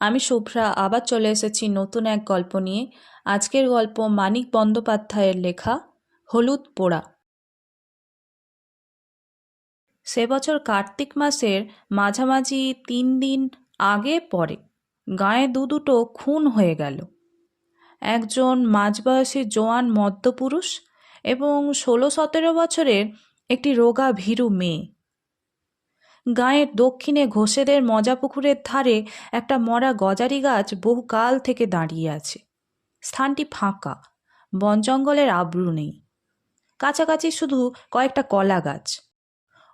আমি শুভ্রা আবার চলে এসেছি নতুন এক গল্প নিয়ে। আজকের গল্প মানিক বন্দ্যোপাধ্যায়ের লেখা হলুদ পোড়া। সে বছর কার্তিক মাসের মাঝামাঝি 3 দিন আগে পরে গাঁয়ে দুটো খুন হয়ে গেল। একজন মাঝবয়সী জোয়ান মদ্যপুরুষ এবং 16-17 বছরের একটি রোগা ভীরু মেয়ে। গাঁয়ের দক্ষিণে ঘোষেদের মজাপুকুরের ধারে একটা মরা গজারি গাছ বহুকাল থেকে দাঁড়িয়ে আছে। স্থানটি ফাঁকা, বন জঙ্গলের আবরু নেই, কাছাকাছি শুধু কয়েকটা কলা গাছ।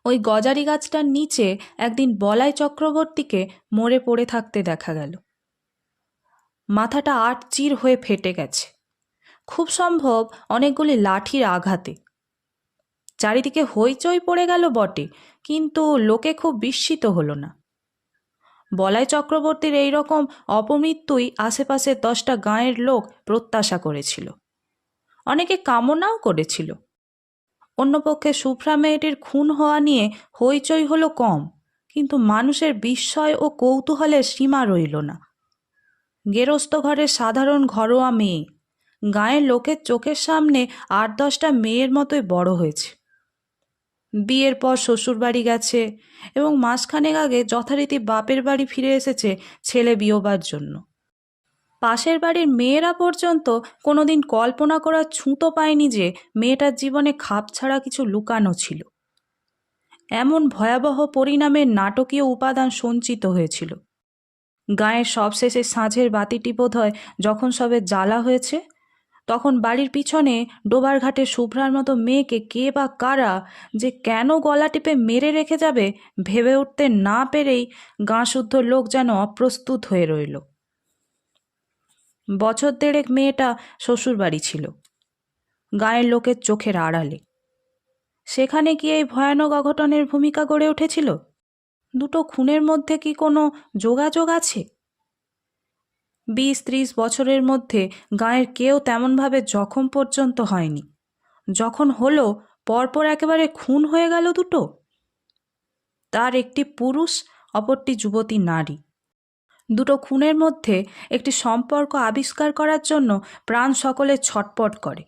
ওই গজারি গাছটার নিচে একদিন বলাই চক্রবর্তীকে মরে পড়ে থাকতে দেখা গেল। মাথাটা আটচির হয়ে ফেটে গেছে, খুব সম্ভব অনেকগুলি লাঠির আঘাতে। চারিদিকে হইচই পড়ে গেল বটে, কিন্তু লোকে খুব বিস্মিত হলো না। বলাই চক্রবর্তীর এই রকম অপমৃত্যুই আশেপাশের 10টা গাঁয়ের লোক প্রত্যাশা করেছিল, অনেকে কামনাও করেছিল। অন্যপক্ষে শুভ্রা মেয়েটির খুন হওয়া নিয়ে হইচই হলো কম, কিন্তু মানুষের বিস্ময় ও কৌতূহলের সীমা রইল না। গেরস্ত ঘরের সাধারণ ঘরোয়া মেয়ে, গাঁয়ের লোকের চোখের সামনে 8-10টা মেয়ের মতোই বড় হয়েছে। বিয়ের পর শ্বশুরবাড়ি গেছে এবং মাসখানেক আগে যথারীতি বাপের বাড়ি ফিরে এসেছে ছেলে বিয়োবার জন্য। পাশের বাড়ির মেয়েরা পর্যন্ত কোনোদিন কল্পনা করার ছুঁতো পায়নি যে মেয়েটার জীবনে খাপ ছাড়া কিছু লুকানো ছিল। এমন ভয়াবহ পরিণামের নাটকীয় উপাদান সঞ্চিত হয়েছিল। গায়ের সবশেষে সাঁঝের বাতিটি বোধহয় যখন সবে জ্বালা হয়েছে, তখন বাড়ির পিছনে ডোবার ঘাটে শুভ্রার মতো মেয়েকে কে বা কারা যে কেন গলা টিপে মেরে রেখে যাবে ভেবে উঠতে না পেরেই গাঁশুদ্ধ লোক যেন অপ্রস্তুত হয়ে রইল। বছর 1.5 মেয়েটা শ্বশুরবাড়ি ছিল, গায়ের লোকের চোখের আড়ালে। সেখানে কি এই ভয়ানক অঘটনের ভূমিকা গড়ে উঠেছিল? দুটো খুনের মধ্যে কি কোনো যোগাযোগ আছে? 20-30 বছরের মধ্যে গাঁয়ের কেউ তেমনভাবে জখম পর্যন্ত হয়নি। যখন হলো পরপর একেবারে খুন হয়ে গেল দুটো। তার একটি পুরুষ, অপরটি যুবতী নারী। দুটো খুনের মধ্যে একটি সম্পর্ক আবিষ্কার করার জন্য প্রাণ সকলে ছটপট করে,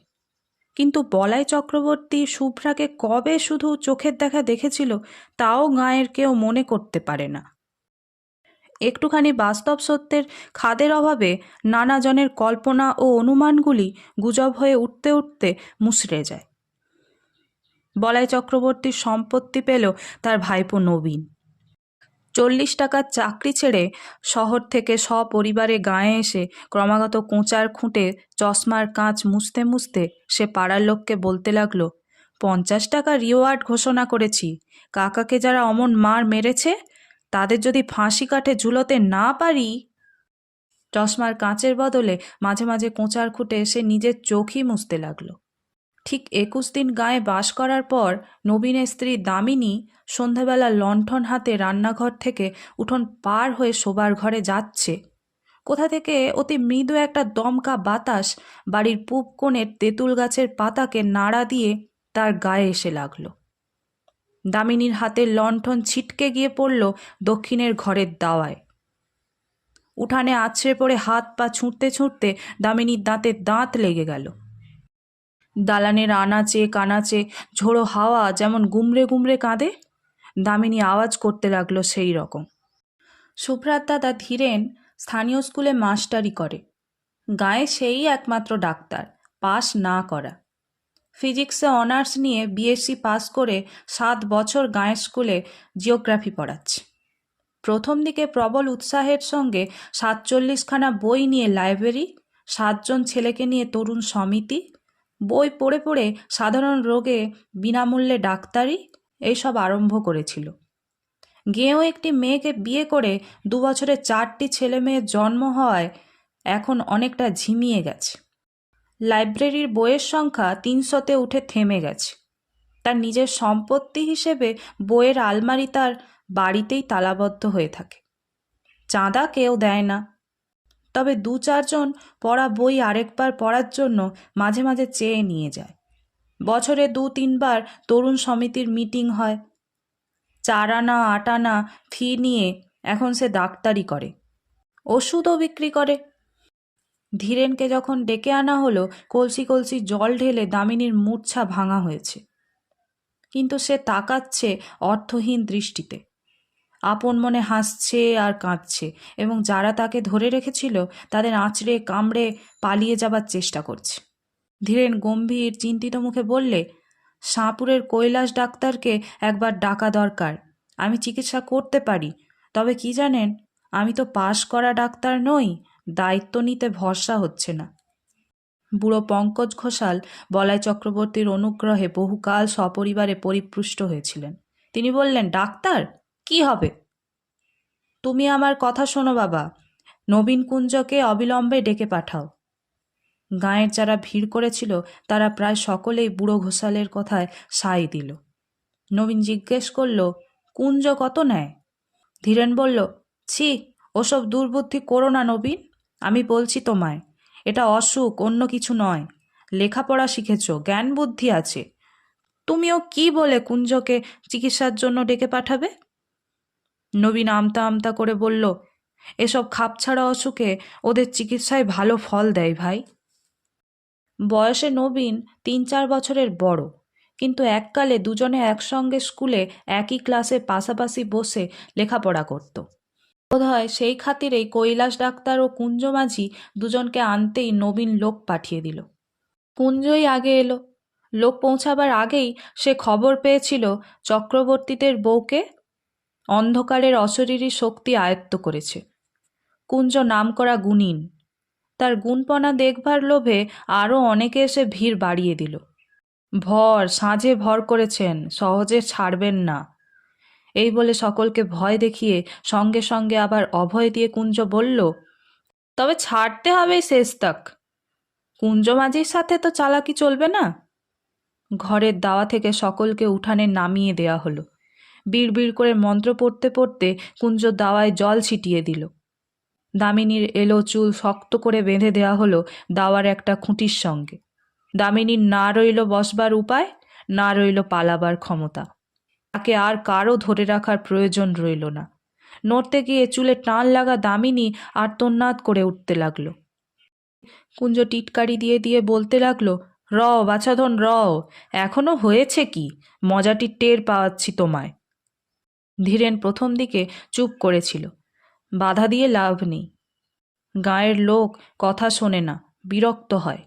কিন্তু বলাই চক্রবর্তী শুভ্রাকে কবে শুধু চোখের দেখা দেখেছিল তাও গাঁয়ের কেউ মনে করতে পারে না। একটুখানি বাস্তব সত্যের খাদের অভাবে নানা জনের কল্পনা ও অনুমানগুলি গুজব হয়ে উঠতে উঠতে মুচড়ে যায়। বলাই চক্রবর্তীর সম্পত্তি পেল তার ভাইপো নবীন। 40 টাকার চাকরি ছেড়ে শহর থেকে সপরিবারে গাঁয়ে এসে ক্রমাগত কোঁচার খুঁটে চশমার কাঁচ মুছতে মুছতে সে পাড়ার লোককে বলতে লাগলো, 50 টাকা রিওয়ার্ড ঘোষণা করেছি। কাকাকে যারা অমন মার মেরেছে তাদের যদি ফাঁসি কাঠে ঝুলোতে না পারি। চশমার কাঁচের বদলে মাঝে মাঝে কোঁচার খুঁটে সে নিজের চোখই মুছতে লাগলো। ঠিক 21 দিন গায়ে বাস করার পর নবীনের স্ত্রী দামিনী সন্ধ্যাবেলা লণ্ঠন হাতে রান্নাঘর থেকে উঠোন পার হয়ে শোবার ঘরে যাচ্ছে। কোথা থেকে অতি মৃদু একটা দমকা বাতাস বাড়ির পূব কোণের তেঁতুল গাছের পাতাকে নাড়া দিয়ে তার গায়ে এসে লাগলো। দামিনীর হাতের লণ্ঠন ছিটকে গিয়ে পড়ল দক্ষিণের ঘরের দাওয়ায়। উঠানে আছড়ে পড়ে হাত পা ছুঁড়তে ছুঁড়তে দামিনীর দাঁতে দাঁত লেগে গেল। দালানের আনাচে কানাচে ঝোড়ো হাওয়া যেমন গুমড়ে গুমড়ে কাঁদে, দামিনী আওয়াজ করতে লাগলো সেই রকম। শুভ্রার দাদা ধীরেন স্থানীয় স্কুলে মাস্টারি করে। গায়ে সেই একমাত্র ডাক্তার, পাস না করা। ফিজিক্সে অনার্স নিয়ে বিএসসি পাস করে 7 বছর গাঁয়ের স্কুলে জিওগ্রাফি পড়াচ্ছে। প্রথম দিকে প্রবল উৎসাহের সঙ্গে 47খানা বই নিয়ে লাইব্রেরি, 7 জন ছেলেকে নিয়ে তরুণ সমিতি, বই পড়ে পড়ে সাধারণ রোগে বিনামূল্যে ডাক্তারি এইসব আরম্ভ করেছিল। গেঁয়ো একটি মেয়েকে বিয়ে করে 2 বছরে 4টি ছেলে মেয়ের জন্ম হওয়ায় এখন অনেকটা ঝিমিয়ে গেছে। লাইব্রেরির বইয়ের সংখ্যা 300-তে উঠে থেমে গেছে। তার নিজের সম্পত্তি হিসেবে বইয়ের আলমারি তার বাড়িতেই তালাবদ্ধ হয়ে থাকে। চাঁদা কেউ দেয় না, তবে 2-4 জন পড়া বই আরেকবার পড়ার জন্য মাঝে মাঝে চেয়ে নিয়ে যায়। বছরে 2-3 বার তরুণ সমিতির মিটিং হয়। 4 আনা 8 আনা ফি নিয়ে এখন সে ডাক্তারি করে। ওষুধও বিক্রি করে। ধীরেনকে যখন ডেকে আনা হলো, কলসি কলসি জল ঢেলে দামিনীর মূর্ছা ভাঙা হয়েছে, কিন্তু সে তাকাচ্ছে অর্থহীন দৃষ্টিতে। আপন মনে হাসছে আর কাঁদছে, এবং যারা তাকে ধরে রেখেছিল তাদের আঁচড়ে কামড়ে পালিয়ে যাবার চেষ্টা করছে। ধীরেন গম্ভীর চিন্তিত মুখে বললে, শাহপুরের কৈলাস ডাক্তারকে একবার ডাকা দরকার। আমি চিকিৎসা করতে পারি, তবে কি জানেন, আমি তো পাশ করা ডাক্তার নই, দায়িত্ব নিতে ভরসা হচ্ছে না। বুড়ো পঙ্কজ ঘোষাল বলাই চক্রবর্তীর অনুগ্রহে বহুকাল সপরিবারে পরিপুষ্ট হয়েছিলেন। তিনি বললেন, ডাক্তার কি হবে? তুমি আমার কথা শোনো বাবা, নবীন কুঞ্জকে অবিলম্বে ডেকে পাঠাও। গাঁয়ের যারা ভিড় করেছিল তারা প্রায় সকলেই বুড়ো ঘোষালের কথায় সাই দিল। নবীন জিজ্ঞেস করল, কুঞ্জ কত নেয়? ধীরেন বলল, ছি, ওসব দুর্বুদ্ধি করো না নবীন, আমি বলছি তোমায়, এটা অসুখ, অন্য কিছু নয়। লেখাপড়া শিখেছ, জ্ঞান বুদ্ধি আছে, তুমিও কি বলে কুঞ্জকে চিকিৎসার জন্য ডেকে পাঠাবে? নবীন আমতা আমতা করে বলল, এসব খাপছাড়া অসুখে ওদের চিকিৎসায় ভালো ফল দেয় ভাই। বয়সে নবীন ৩-৪ বছরের বড়, কিন্তু এককালে দুজনে একসঙ্গে স্কুলে একই ক্লাসে পাশাপাশি বসে লেখাপড়া করত। বোধহয় সেই খাতিরেই কৈলাস ডাক্তার ও কুঞ্জ মাঝি দুজনকে আনতেই নবীন লোক পাঠিয়ে দিল। কুঞ্জই আগে এলো। লোক পৌঁছাবার আগেই সে খবর পেয়েছিল চক্রবর্তীদের বউকে অন্ধকারের অশরীরী শক্তি আয়ত্ত করেছে। কুঞ্জ নামকরা গুণিন, তার গুণপনা দেখবার লোভে আরও অনেকে এসে ভিড় বাড়িয়ে দিল। সাঁঝে ভর করেছেন, সহজে ছাড়বেন না, এই বলে সকলকে ভয় দেখিয়ে সঙ্গে সঙ্গে আবার অভয় দিয়ে কুঞ্জ বলল, তবে ছাড়তে হবে শেষ তক। কুঞ্জ মাঝির সাথে তো চালাকি চলবে না। ঘরের দাওয়া থেকে সকলকে উঠানে নামিয়ে দেয়া হলো। বিড়বিড় করে মন্ত্র পড়তে পড়তে কুঞ্জ দাওয়ায় জল ছিটিয়ে দিল। দামিনীর এলো চুল শক্ত করে বেঁধে দেয়া হলো দাওয়ার একটা খুঁটির সঙ্গে। দামিনীর না রইল বসবার উপায়, না রইল পালাবার ক্ষমতা। তাকে আর কারও ধরে রাখার প্রয়োজন রইল না। নড়তে গিয়ে চুলে টান লাগা দামিনী আর্তনাদ করে উঠতে লাগলো। কুঞ্জ টিটকারি দিয়ে দিয়ে বলতে লাগলো, র বাছাধন র, এখনো হয়েছে কি, মজাটি টের পাওয়াচ্ছি তোমায়। ধীরেন প্রথম দিকে চুপ করেছিল, বাধা দিয়ে লাভ নেই। গাঁয়ের লোক কথা শোনে না, বিরক্ত হয়।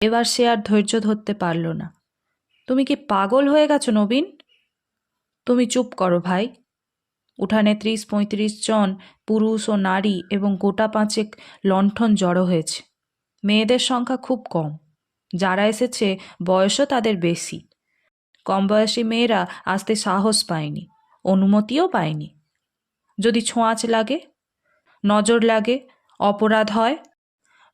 এবার সে আর ধৈর্য ধরতে পারল না। তুমি কি পাগল হয়ে গেছো নবীন? তুমি চুপ করো ভাই। উঠানে 30-35 জন পুরুষ ও নারী এবং গোটা 5 লণ্ঠন জড়ো হয়েছে। মেয়েদের সংখ্যা খুব কম, যারা এসেছে বয়সও তাদের বেশি। কম বয়সী মেয়েরা আসতে সাহস পায়নি, অনুমতিও পায়নি। যদি ছোঁয়াচ লাগে, নজর লাগে, অপরাধ হয়।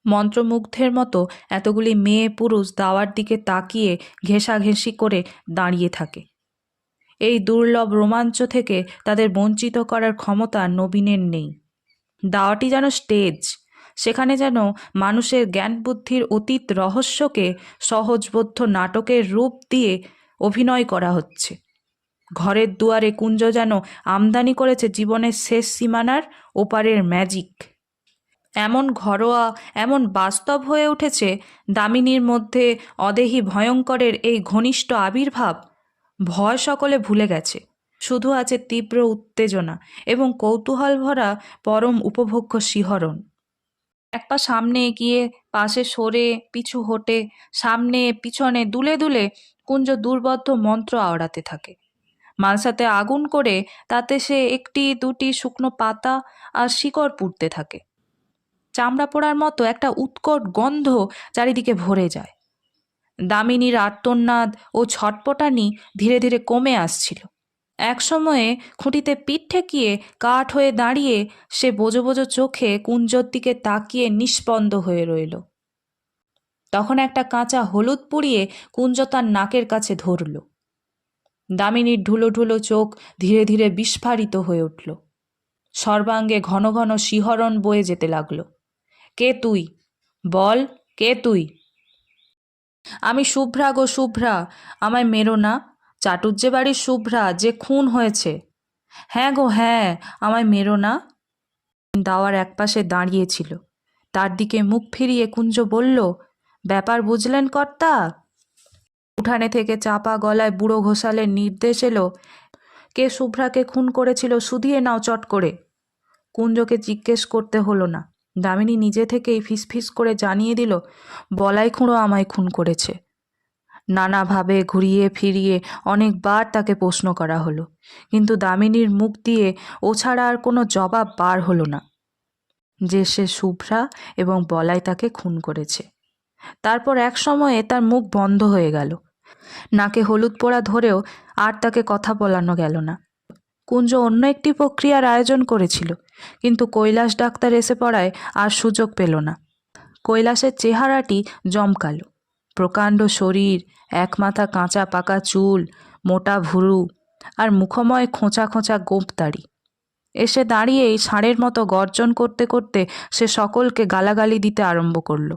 মন্ত্রমুগ্ধের মতো এতগুলি মেয়ে পুরুষ দাওয়ার দিকে তাকিয়ে ঘেঁষাঘেঁষি করে দাঁড়িয়ে থাকে। এই দুর্লভ রোমাঞ্চ থেকে তাদের বঞ্চিত করার ক্ষমতা নবীনের নেই। দাওয়াটি যেন স্টেজ, সেখানে যেন মানুষের জ্ঞান বুদ্ধির অতীত রহস্যকে সহজবোধ্য নাটকের রূপ দিয়ে অভিনয় করা হচ্ছে। ঘরের দুয়ারে কুঞ্জ যেন আমদানি করেছে জীবনের শেষ সীমানার ওপারের ম্যাজিক। এমন ঘরোয়া, এমন বাস্তব হয়ে উঠেছে দামিনীর মধ্যে অদেহি ভয়ঙ্করের এই ঘনিষ্ঠ আবির্ভাব। ভয় সকলে ভুলে গেছে, শুধু আছে তীব্র উত্তেজনা এবং কৌতূহল ভরা পরম উপভোগ্য শিহরণ। এক পা সামনে এগিয়ে, পাশে সরে, পিছু হটে, সামনে পিছনে দুলে দুলে কুঞ্জ দুর্বোধ্য মন্ত্র আওড়াতে থাকে। মালসাতে আগুন করে তাতে সে 1-2টি শুকনো পাতা আর শিকড় পুড়তে থাকে। চামড়া পোড়ার মতো একটা উৎকট গন্ধ চারিদিকে ভরে যায়। দামিনীর আর্তনাদ ও ছটপটানি ধীরে ধীরে কমে আসছিল। এক সময়ে খুঁটিতে পিঠ ঠেকিয়ে কাঠ হয়ে দাঁড়িয়ে সে বোজো বোজো চোখে কুঞ্জর দিকে তাকিয়ে নিস্পন্দ হয়ে রইল। তখন একটা কাঁচা হলুদ পুড়িয়ে কুঞ্জ তার নাকের কাছে ধরল। দামিনীর ঢুলো ঢুলো চোখ ধীরে ধীরে বিস্ফারিত হয়ে উঠল। সর্বাঙ্গে ঘন ঘন শিহরণ বয়ে যেতে লাগল। কে তুই? বল, কে তুই? আমি শুভ্রা গো শুভ্রা, আমায় মেরো না। চাটুজ্জে বাড়ির শুভ্রা, যে খুন হয়েছে। হ্যাঁ গো হ্যাঁ, আমায় মেরো না। দাওয়ার একপাশে দাঁড়িয়েছিল। তার দিকে মুখ ফিরিয়ে কুঞ্জ বলল, ব্যাপার বুঝলেন কর্তা? উঠানে থেকে চাপা গলায় বুড়ো ঘোষালের নির্দেশ এলো, কে শুভ্রাকে খুন করেছিল শুধিয়ে নাও চট করে। কুঞ্জকে জিজ্ঞেস করতে হলো না, দামিনী নিজে থেকেই ফিসফিস করে জানিয়ে দিল, বলাই খুঁড়ো আমায় খুন করেছে। নানাভাবে ঘুরিয়ে ফিরিয়ে অনেকবার তাকে প্রশ্ন করা হলো, কিন্তু দামিনীর মুখ দিয়ে ও ছাড়া আর কোনো জবাব বার হলো না যে সে শুভ্রা এবং বলাই তাকে খুন করেছে। তারপর এক সময়ে তার মুখ বন্ধ হয়ে গেল, নাকে হলুদ পোড়া ধরেও আর তাকে কথা বলানো গেল না। কুঞ্জ অন্য একটি প্রক্রিয়ার আয়োজন করেছিল, কিন্তু কৈলাস ডাক্তার এসে পড়ায় আর সুযোগ পেল না। কৈলাসের চেহারাটি জমকালো, প্রকাণ্ড শরীর, এক মাথা কাঁচা পাকা চুল, মোটা ভুরু আর মুখময় খোঁচা খোঁচা গোঁপদাড়ি। এসে দাঁড়িয়েই ষাঁড়ের মতো গর্জন করতে করতে সে সকলকে গালাগালি দিতে আরম্ভ করলো।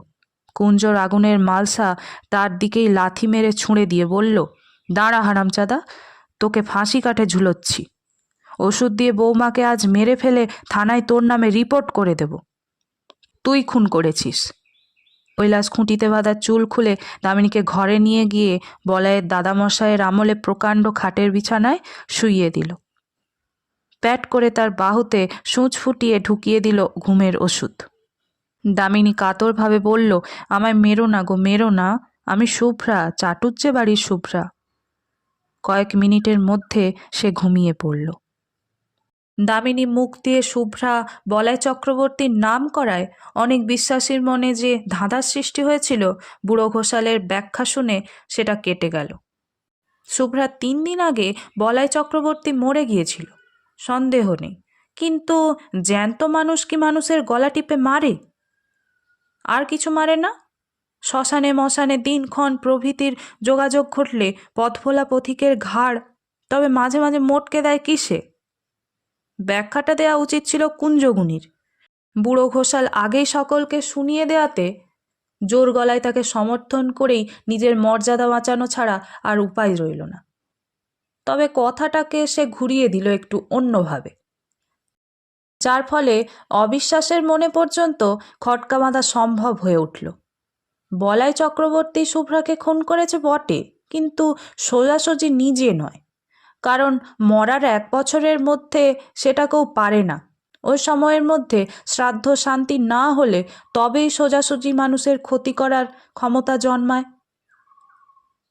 কুঞ্জর আগুনের মালসা তার দিকেই লাথি মেরে ছুঁড়ে দিয়ে বলল, দাঁড়া হারামচাদা, তোকে ফাঁসি কাঠে ঝুলোচ্ছি। ওষুধ দিয়ে বৌমাকে আজ মেরে ফেলে থানায় তোর নামে রিপোর্ট করে দেব। তুই খুন করেছিস। কৈলাস খুঁটিতে বাঁধা চুল খুলে দামিনীকে ঘরে নিয়ে গিয়ে বলাইয়ের দাদামশাইয়ের আমলে প্রকাণ্ড খাটের বিছানায় শুইয়ে দিল। প্যাট করে তার বাহুতে সূঁচ ফুটিয়ে ঢুকিয়ে দিল ঘুমের ওষুধ। দামিনী কাতরভাবে বলল, আমায় মেরো না গো, মেরো না, আমি শুভ্রা, চাটুজ্জে বাড়ির শুভ্রা। কয়েক মিনিটের মধ্যে সে ঘুমিয়ে পড়ল। দামিনী মুখ দিয়ে শুভ্রা বলাই চক্রবর্তীর নাম করায় অনেক বিশ্বাসীর মনে যে ধাঁধার সৃষ্টি হয়েছিল, বুড়ো ঘোষালের ব্যাখ্যা শুনে সেটা কেটে গেল। শুভ্রা 3 দিন আগে বলাই চক্রবর্তী মরে গিয়েছিল, সন্দেহ নেই, কিন্তু জ্যান্ত মানুষ কি মানুষের গলা টিপে মারে? আর কিছু মারে না? শ্মশানে মশানে দিনক্ষণ প্রভৃতির যোগাযোগ ঘটলে পথভোলা পথিকের ঘাড় তবে মাঝে মাঝে মোটকে দেয় কিসে? ব্যাখ্যাটা দেওয়া উচিত ছিল কুঞ্জগুণীর। বুড়ো ঘোষাল আগেই সকলকে শুনিয়ে দেওয়াতে জোর গলায় তাকে সমর্থন করেই নিজের মর্যাদা বাঁচানো ছাড়া আর উপায় রইল না। তবে কথাটাকে সে ঘুরিয়ে দিল একটু অন্যভাবে, যার ফলে অবিশ্বাসের মনে পর্যন্ত খটকা বাঁধা সম্ভব হয়ে উঠল। বলাই চক্রবর্তী শুভ্রাকে খুন করেছে বটে, কিন্তু সোজাসুজি নিজে নয়, কারণ মরার 1 বছরের মধ্যে সেটা কেউ পারে না। ওই সময়ের মধ্যে শ্রাদ্ধ শান্তি না হলে তবেই সোজাসুজি মানুষের ক্ষতি করার ক্ষমতা জন্মায়।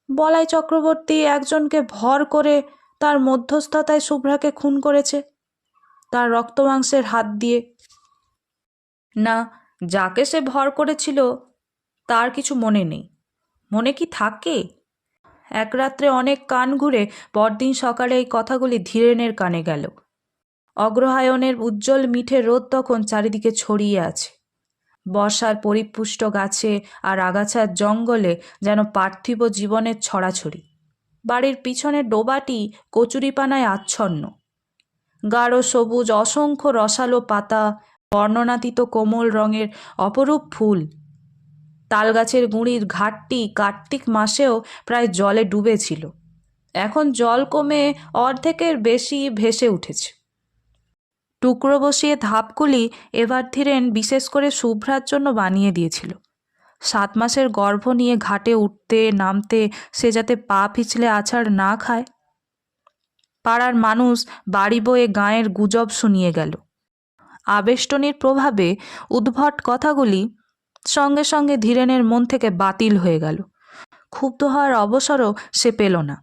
বলাই চক্রবর্তী একজনকে ভর করে তার মধ্যস্থতায় শুভ্রাকে খুন করেছে, তার রক্তমাংসের হাত দিয়ে। না, যাকে সে ভর করেছিল তার কিছু মনে নেই। মনে কি থাকে? এক রাত্রে অনেক কান ঘুরে পরদিন সকালে এই কথাগুলি ধীরেনের কানে গেল। অগ্রহায়ণের উজ্জ্বল মিঠে রোদ তখন চারিদিকে ছড়িয়ে আছে। বর্ষার পরিপুষ্ট গাছে আর আগাছার জঙ্গলে যেন পার্থিব জীবনের ছড়াছড়ি। বাড়ির পিছনে ডোবাটি কচুরিপানায় আচ্ছন্ন। গাঢ় সবুজ অসংখ্য রসালো পাতা, বর্ণনাতীত কোমল রঙের অপরূপ ফুল। তালগাছের গুঁড়ির ঘাটটি কার্তিক মাসেও প্রায় জলে ডুবেছিল, এখন জল কমে অর্ধেকের বেশি ভেসে উঠেছে। টুকরো বসিয়ে ধাপগুলি এবার ধীরেন বিশেষ করে শুভ্রার জন্য বানিয়ে দিয়েছিল। 7 মাসের গর্ভ নিয়ে ঘাটে উঠতে নামতে সে যাতে পা পিছলে আছাড় না খায়। পাড়ার মানুষ বাড়ি বয়ে গাঁয়ের গুজব শুনিয়ে গেল। আবেষ্টনীর প্রভাবে উদ্ভট কথাগুলি সঙ্গে সঙ্গে ধীরেনের মন থেকে বাতিল হয়ে গেল। ক্ষুব্ধ হওয়ার অবসরও সে পেল না।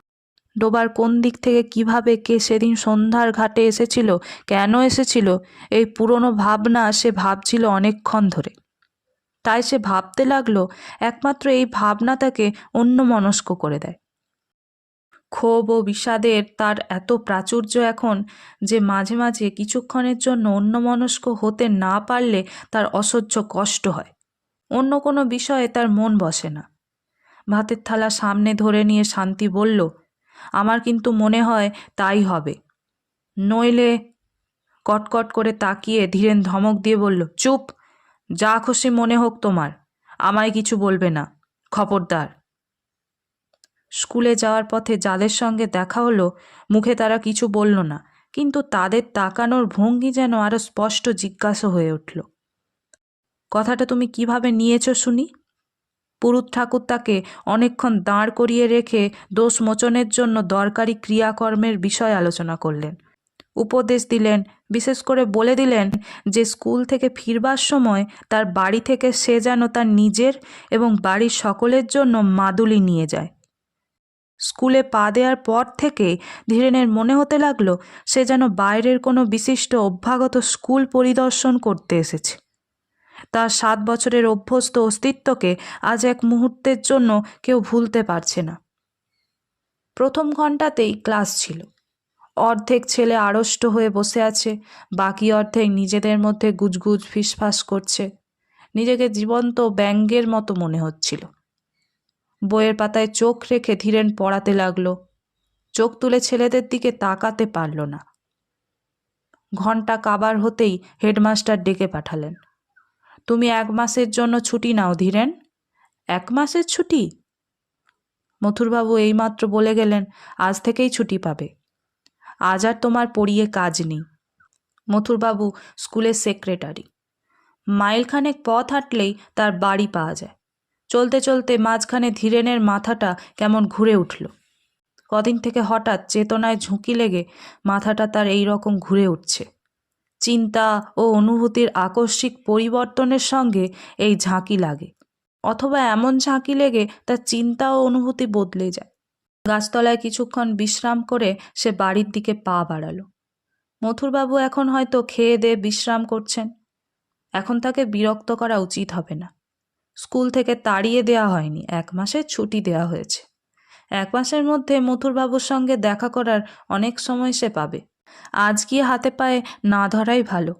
ডোবার কোন দিক থেকে কিভাবে কে সেদিন সন্ধ্যার ঘাটে এসেছিল, কেন এসেছিল, এই পুরনো ভাবনা সে ভাবছিল অনেকক্ষণ ধরে। তাই সে ভাবতে লাগলো, একমাত্র এই ভাবনা তাকে অন্যমনস্ক করে দেয়। ক্ষোভ ও বিষাদের তার এত প্রাচুর্য এখন যে মাঝে মাঝে কিছুক্ষণের জন্য অন্যমনস্ক হতে না পারলে তার অসহ্য কষ্ট হয়। অন্য কোনো বিষয়ে তার মন বসে না। ভাতের থালা সামনে ধরে নিয়ে শান্তি বলল, আমার কিন্তু মনে হয় তাই হবে, নইলে। কটকট করে তাকিয়ে ধীরেন ধমক দিয়ে বলল, চুপ, যা খুশি মনে হোক তোমার, আমায় কিছু বলবে না, খবরদার। স্কুলে যাওয়ার পথে যাদের সঙ্গে দেখা হলো মুখে তারা কিছু বলল না, কিন্তু তাদের তাকানোর ভঙ্গি যেন আরো স্পষ্ট জিজ্ঞাসা হয়ে উঠল। কথাটা তুমি কিভাবে নিয়েছো শুনি? পুরুত ঠাকুর তাকে অনেকক্ষণ দাঁড় করিয়ে রেখে দোষ মোচনের জন্য দরকারি ক্রিয়াকর্মের বিষয় আলোচনা করলেন, উপদেশ দিলেন, বিশেষ করে বলে দিলেন যে স্কুল থেকে ফিরবার সময় তার বাড়ি থেকে সে যেন তার নিজের এবং বাড়ির সকলের জন্য মাদুলি নিয়ে যায়। স্কুলে পা দেওয়ার পর থেকে ধীরেনের মনে হতে লাগলো সে যেন বাইরের কোনো বিশিষ্ট অভ্যাগত স্কুল পরিদর্শন করতে এসেছে। তার 7 বছরের অভ্যস্ত অস্তিত্বকে আজ এক মুহূর্তের জন্য কেউ ভুলতে পারছে না। প্রথম ঘন্টাতেই ক্লাস ছিল। অর্ধেক ছেলে আড়ষ্ট হয়ে বসে আছে, বাকি অর্ধেক নিজেদের মধ্যে গুজগুজ ফিসফাস করছে। নিজেকে জীবন্ত ব্যঙ্গের মতো মনে হচ্ছিল। বইয়ের পাতায় চোখ রেখে ধীরেন পড়াতে লাগলো। চোখ তুলে ছেলেদের দিকে তাকাতে পারল না। ঘন্টা কাবার হতেই হেডমাস্টার ডেকে পাঠালেন। তুমি 1 মাসের জন্য ছুটি নাও ধীরেন। 1 মাসের ছুটি? মথুরবাবু এইমাত্র বলে গেলেন আজ থেকেই ছুটি পাবে। আজ আর তোমার পড়িয়ে কাজ নেই। মথুরবাবু স্কুলের সেক্রেটারি। মাইলখানেক পথ হাঁটলেই তার বাড়ি পাওয়া যায়। চলতে চলতে মাঝখানে ধীরেনের মাথাটা কেমন ঘুরে উঠল। কদিন থেকে হঠাৎ চেতনায় ঝুঁকি লেগে মাথাটা তার এই রকম ঘুরে উঠছে। চিন্তা ও অনুভূতির আকস্মিক পরিবর্তনের সঙ্গে এই ঝাঁকি লাগে, অথবা এমন ঝাঁকি লেগে তার চিন্তা ও অনুভূতি বদলে যায়। গাছতলায় কিছুক্ষণ বিশ্রাম করে সে বাড়ির দিকে পা বাড়ালো। মথুরবাবু এখন হয়তো খেয়ে দিয়ে বিশ্রাম করছেন। এখন তাকে বিরক্ত করা উচিত হবে না। স্কুল থেকে তাড়িয়ে দেওয়া হয়নি, 1 মাসের ছুটি দেওয়া হয়েছে। 1 মাসের মধ্যে মথুরবাবুর সঙ্গে দেখা করার অনেক সময় সে পাবে। আজ গিয়ে হাতে পায়ে না ধরাই ভালো।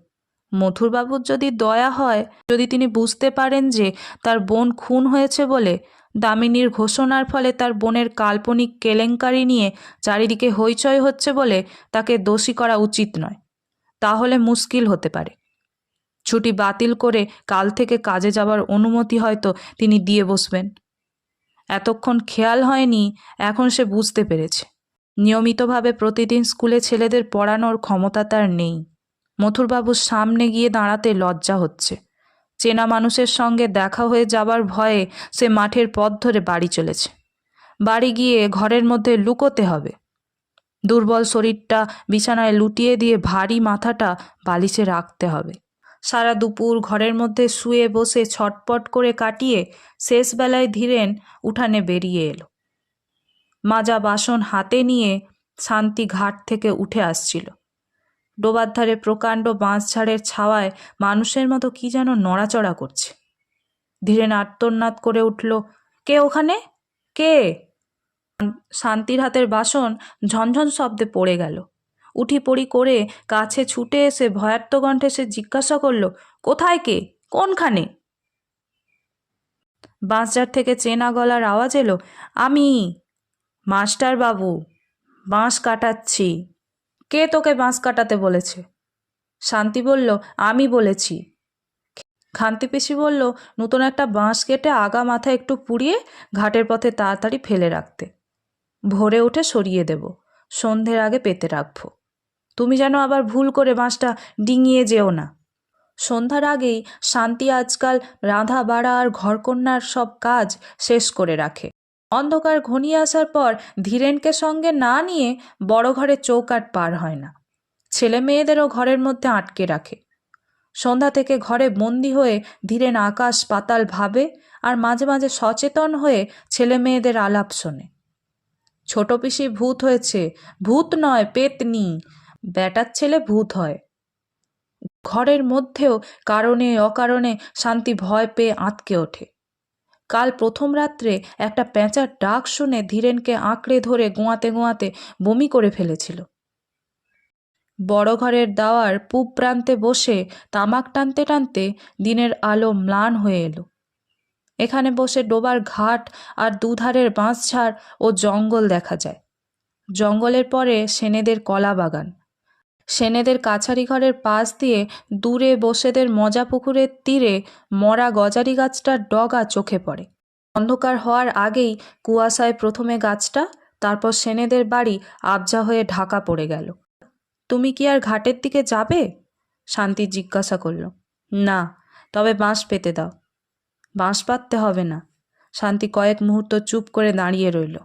মথুরবাবুর যদি দয়া হয়, যদি তিনি বুঝতে পারেন যে তার বোন খুন হয়েছে বলে দামিনীর ঘোষণার ফলে তার বোনের কাল্পনিক কেলেঙ্কারি নিয়ে চারিদিকে হইচই হচ্ছে বলে তাকে দোষী করা উচিত নয়, তাহলে মুশকিল হতে পারে। ছুটি বাতিল করে কাল থেকে কাজে যাবার অনুমতি হয়তো তিনি দিয়ে বসবেন। এতক্ষণ খেয়াল হয়নি, এখন সে বুঝতে পেরেছে নিয়মিতভাবে প্রতিদিন স্কুলে ছেলেদের পড়ানোর ক্ষমতা তার নেই। মথুরবাবুর সামনে গিয়ে দাঁড়াতে লজ্জা হচ্ছে। চেনা মানুষের সঙ্গে দেখা হয়ে যাবার ভয়ে সে মাঠের পথ ধরে বাড়ি চলেছে। বাড়ি গিয়ে ঘরের মধ্যে লুকোতে হবে। দুর্বল শরীরটা বিছানায় লুটিয়ে দিয়ে ভারী মাথাটা বালিশে রাখতে হবে। সারা দুপুর ঘরের মধ্যে শুয়ে বসে ছটপট করে কাটিয়ে শেষ বেলায় ধীরেন উঠানে বেরিয়ে এলো। মাজা বাসন হাতে নিয়ে শান্তি ঘাট থেকে উঠে আসছিল। ডোবার ধারে প্রকাণ্ড বাঁশঝাড়ের ছাওয়ায় মানুষের মতো কি যেন নড়াচড়া করছে। ধীরেন আর্তনাদ করে উঠল, কে ওখানে? কে? শান্তির হাতের বাসন ঝনঝন শব্দে পড়ে গেল। উঠি পড়ি করে কাছে ছুটে এসে ভয়ার্ত কণ্ঠে সে জিজ্ঞাসা করল, কোথায় কে? কোনখানে? বাঁশঝাড় থেকে চেনা গলার আওয়াজ এলো, আমি মাস্টার বাবু, বাঁশ কাটাচ্ছি। কে তোকে বাঁশ কাটাতে বলেছে? শান্তি বলল, আমি বলেছি। খান্তি পিসি বলল, নতুন একটা বাঁশ কেটে আগা মাথা একটু পুড়িয়ে ঘাটের পথে তাড়াতাড়ি ফেলে রাখতে। ভোরে উঠে সরিয়ে দেব, সন্ধ্যের আগে পেতে রাখবো। তুমি যেন আবার ভুল করে বাঁশটা ডিঙিয়ে যেও না। সন্ধ্যার আগেই শান্তি আজকাল রাঁধা বাড়া আর ঘরকন্যার সব কাজ শেষ করে রাখে। অন্ধকার ঘনিয়ে আসার পর ধীরেনকে সঙ্গে না নিয়ে বড় ঘরে চৌকাঠ পার হয় না। ছেলে মেয়েদেরও ঘরের মধ্যে আটকে রাখে। সন্ধ্যা থেকে ঘরে বন্দি হয়ে ধীরেন আকাশ পাতাল ভাবে আর মাঝে মাঝে সচেতন হয়ে ছেলে মেয়েদের আলাপ শোনে। ছোট পিসি ভূত হয়েছে, ভূত নয় পেতনি, বেটার ছেলে ভূত হয়। ঘরের মধ্যেও কারণে অকারণে শান্তি ভয় পেয়ে আঁতকে ওঠে। কাল প্রথম রাত্রে একটা পেঁচার ডাক শুনে ধীরেনকে আঁকড়ে ধরে গোয়াতে গোয়াতে বমি করে ফেলেছিল। বড় ঘরের দাওয়ার পূব প্রান্তে বসে তামাক টানতে টানতে দিনের আলো ম্লান হয়ে এলো। এখানে বসে ডোবার ঘাট আর দুধারের বাঁশঝাড় ও জঙ্গল দেখা যায়। জঙ্গলের পরে সেনেদের কলা বাগান। সেনেদের কাছারি ঘরের পাশ দিয়ে দূরে বসেদের মজা পুকুরের তীরে মরা গজারি গাছটার ডগা চোখে পড়ে। অন্ধকার হওয়ার আগেই কুয়াশায় প্রথমে গাছটা, তারপর সেনেদের বাড়ি আবজা হয়ে ঢাকা পড়ে গেল। তুমি কি আর ঘাটের দিকে যাবে? শান্তি জিজ্ঞাসা করল। না, তবে বাঁশ পেতে দাও। বাঁশ পাততে হবে না। শান্তি কয়েক মুহূর্ত চুপ করে দাঁড়িয়ে রইল।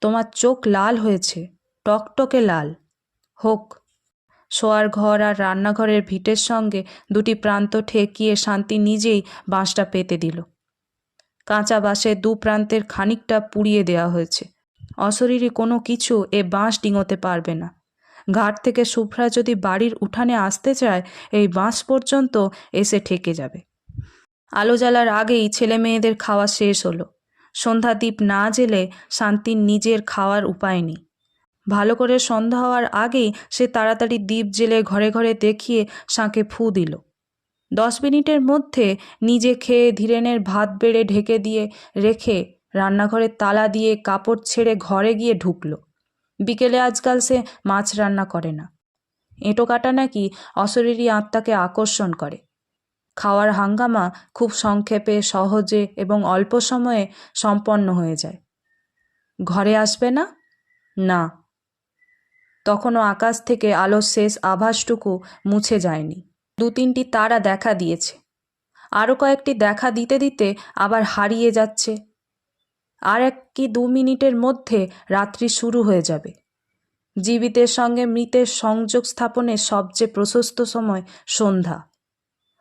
তোমার চোখ লাল হয়েছে, টকটকে লাল। হোক। শোয়ার ঘর আর রান্নাঘরের ভিটের সঙ্গে দুটি প্রান্ত ঠেকিয়ে শান্তি নিজেই বাঁশটা পেতে দিল। কাঁচা বাঁশের দু প্রান্তের খানিকটা পুড়িয়ে দেওয়া হয়েছে। অশরীরী কোনো কিছু এ বাঁশ ডিঙোতে পারবে না। ঘাট থেকে শুভ্রা যদি বাড়ির উঠানে আসতে চায়, এই বাঁশ পর্যন্ত এসে ঠেকে যাবে। আলো জ্বালার আগেই ছেলে মেয়েদের খাওয়া শেষ হলো। সন্ধ্যা দ্বীপ না জেলে শান্তির নিজের খাওয়ার উপায় নেই। ভালো করে সন্ধ্যা হওয়ার আগেই সে তাড়াতাড়ি দ্বীপ জেলে ঘরে ঘরে দেখিয়ে শাঁকে ফু দিল। 10 মিনিটের মধ্যে নিজে খেয়ে ধীরেনের ভাত বেড়ে ঢেকে দিয়ে রেখে রান্নাঘরের তালা দিয়ে কাপড় ছেড়ে ঘরে গিয়ে ঢুকল। বিকেলে আজকাল সে মাছ রান্না করে না। এঁটো কাটা নাকি অশরীরী আত্মাকে আকর্ষণ করে। খাওয়ার হাঙ্গামা খুব সংক্ষেপে, সহজে এবং অল্প সময়ে সম্পন্ন হয়ে যায়। ঘরে আসবে না? না। তখনও আকাশ থেকে আলোর শেষ আভাসটুকু মুছে যায়নি। 2-3টি তারা দেখা দিয়েছে। আরও কয়েকটি দেখা দিতে দিতে আবার হারিয়ে যাচ্ছে। আর 1 কি 2 মিনিটের মধ্যে রাত্রি শুরু হয়ে যাবে। জীবিতের সঙ্গে মৃতের সংযোগ স্থাপনের সবচেয়ে প্রশস্ত সময় সন্ধ্যা।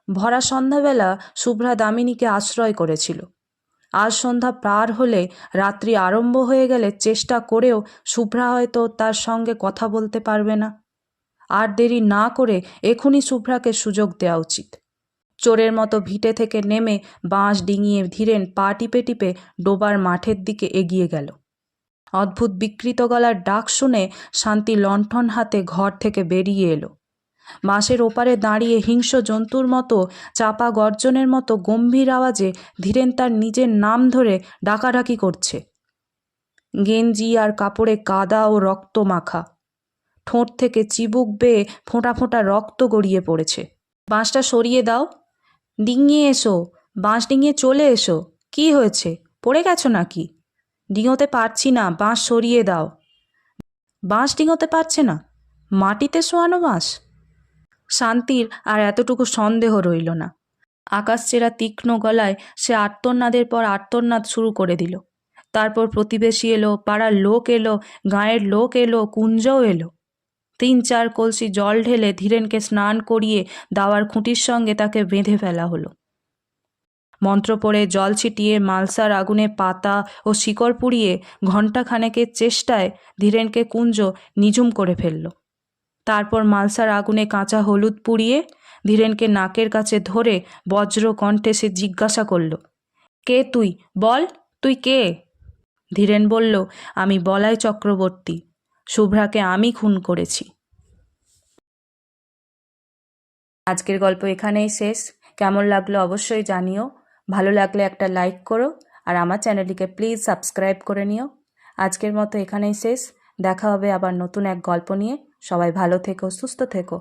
ভরা সন্ধ্যাবেলা শুভ্রা দামিনীকে আশ্রয় করেছিল। আজ সন্ধ্যা পার হলে রাত্রি আরম্ভ হয়ে গেলে চেষ্টা করেও শুভ্রা হয়তো তার সঙ্গে কথা বলতে পারবে না। আর দেরি না করে এখনই শুভ্রাকে সুযোগ দেওয়া উচিত। চোরের মতো ভিটে থেকে নেমে বাঁশ ডিঙিয়ে ধীরেন পা টিপে টিপে ডোবার মাঠের দিকে এগিয়ে গেল। অদ্ভুত বিকৃত গলার ডাক শুনে শান্তি লণ্ঠন হাতে ঘর থেকে বেরিয়ে এলো। বাঁশের ওপারে দাঁড়িয়ে হিংস্র জন্তুর মতো চাপা গর্জনের মতো গম্ভীর আওয়াজে ধীরেন তার নিজের নাম ধরে ডাকাডাকি করছে। গেঞ্জি আর কাপড়ে কাদা ও রক্ত মাখা। ঠোঁট থেকে চিবুক বেয়ে ফোঁটা ফোঁটা রক্ত গড়িয়ে পড়েছে। বাঁশটা সরিয়ে দাও। ডিঙিয়ে এসো, বাঁশ ডিঙিয়ে চলে এসো। কি হয়েছে, পড়ে গেছো নাকি? ডিঙোতে পারছি না, বাঁশ সরিয়ে দাও। বাঁশ ডিঙোতে পারছে না? মাটিতে শোয়ানো বাঁশ। শান্তির আর এতটুকু সন্দেহ রইল না। আকাশচেরা তীক্ষ্ণ গলায় সে আর্তনাদের পর আর্তনাদ শুরু করে দিল। তারপর প্রতিবেশী এলো, পাড়ার লোক এলো, গাঁয়ের লোক এলো, কুঞ্জও এলো। 3-4 কলসি জল ঢেলে ধীরেনকে স্নান করিয়ে দাওয়ার খুঁটির সঙ্গে তাকে বেঁধে ফেলা হলো। মন্ত্র পড়ে জল ছিটিয়ে মালসার আগুনে পাতা ও শিকড় পুড়িয়ে ঘণ্টাখানেকের চেষ্টায় ধীরেনকে কুঞ্জ নিঝুম করে ফেলল। তারপর মালসার আগুনে কাঁচা হলুদ পুড়িয়ে ধীরেনকে নাকের কাছে ধরে বজ্র কণ্ঠে সে জিজ্ঞাসা করল, কে তুই? বল, তুই কে? ধীরেন বলল, আমি বলাই চক্রবর্তী। শুভ্রাকে আমি খুন করেছি। আজকের গল্প এখানেই শেষ। কেমন লাগলো অবশ্যই জানিও। ভালো লাগলে একটা লাইক করো আর আমার চ্যানেলটিকে প্লিজ সাবস্ক্রাইব করে নিও। আজকের মতো এখানেই শেষ। দেখা হবে আবার নতুন এক গল্প নিয়ে। সবাই ভালো থেকো, সুস্থ থেকো।